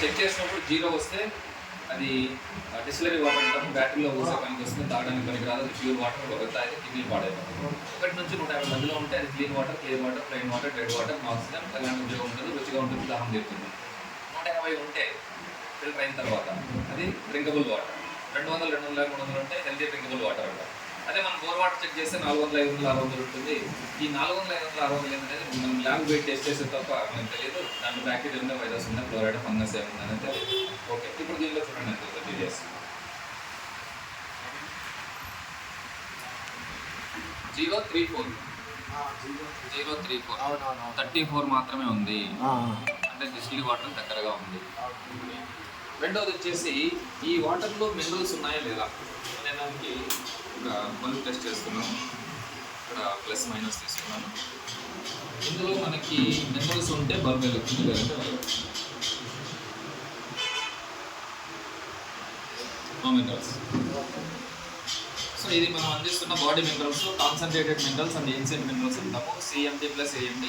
Check చేసినప్పుడు 0 వస్తే అది డిస్టిలరీ వాటర్ అంటాము, బ్యాటరీలో పోసే పనికి వస్తుంది, తాగడానికి పనికి రాదు, అది ప్యూర్ వాటర్ తాగితే కిడ్నీ పాడైపోతుంది. 1 నుంచి 150 మధ్యలో ఉంటే అది clean water, clear water, plain water, dead water, oxygen, ఎలాంటి ఉపయోగం ఉండదు, రుచిగా ఉంటుంది, దాహం తీరుతుంది. 150 ఉంటే ఫిల్టర్ అయిన తర్వాత అది డ్రింకబుల్ వాటర్. 200, 250, 300 ఉంటే హెల్తీ డ్రింకబుల్ వాటర్ అంటారు. అదే మనం బోర్ వాటర్ చెక్ చేస్తే 400, 500, 600 ఉంటుంది. ఈ 400, 500, 600 అనేది మనం ల్యాబ్ వెయిట్ టెస్ట్ చేసే తప్ప మనకు తెలియదు. దాంట్లో బ్యాక్టీరియా ఉందా, వైరస్ ఉందా, క్లోరైడ్, ఫంగస్ ఏముందా అనేది తెలియదు. ఓకే, ఇప్పుడు దీనిలో చూడండి ఎంత డీటెయిల్స్. 034 34 మాత్రమే ఉంది, అంటే డిస్టిల్ వాటర్ దగ్గరగా ఉంది. రెండవది వచ్చేసి ఈ వాటర్లో మినరల్స్ ఉన్నాయా లేదా అనే దానికి ఒక బల్బ్ టెస్ట్ చేస్తున్నాను. ఇక్కడ ప్లస్ మైనస్ తీసుకున్నాను. ఇందులో మనకి మినరల్స్ ఉంటే బల్బ్ వెలుగుతుంది, లేదంటే నో మినరల్స్. సో ఇది మనం అందిస్తున్న body minerals, concentrated minerals and ancient minerals అంటాము, CMD + AMD.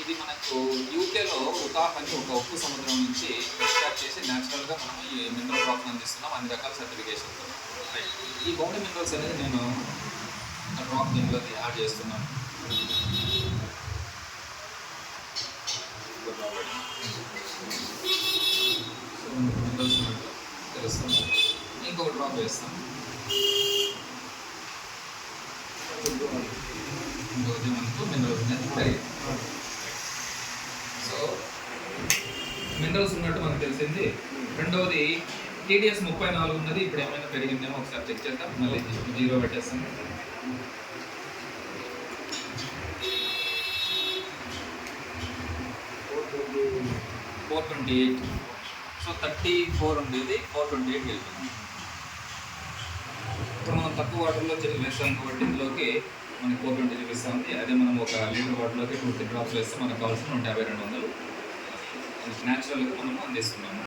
ఇది మనకు యూకేలో ఉతాహ్ ఒక ఉప్పు సముద్రం నుంచి ఎక్స్ట్రాక్ట్ చేసి న్యాచురల్గా మనం ఈ మినరల్ డ్రాప్స్ అందిస్తున్నాం, అన్ని రకాల సర్టిఫికేషన్తో. ఈ బాడీ మినరల్స్ అనేది నేను డ్రాప్ దీంట్లో యాడ్ చేస్తున్నాను. మినరల్స్ తెలుస్తుంది. ఇంకొక డ్రాప్ వేస్తాను. ఇంకొకటి మనకు మినరల్స్ అనేది. సో మినరల్స్ ఉన్నట్టు మనకు తెలిసింది. రెండవది TDS 34 ఉన్నది. ఇప్పుడు ఏమైనా పెరిగిందేమో ఒకసారి చెక్ చేద్దాం. మళ్ళీ 0 పెట్టేస్తాం. $428. సో 34 ఉండేది 428 వెళ్తుంది. ఇప్పుడు మనం తక్కువ వాటర్లో వేస్తాం కాబట్టి ఇందులోకి మనకి 420 చూపిస్తూ ఉంది. అదే మనం ఒక లీటర్ వాటర్లోకి 2 డ్రాప్స్ వేస్తే మనకు కావాల్సిన 150, 200 న్యాచురల్గా మనము అందిస్తున్నాము.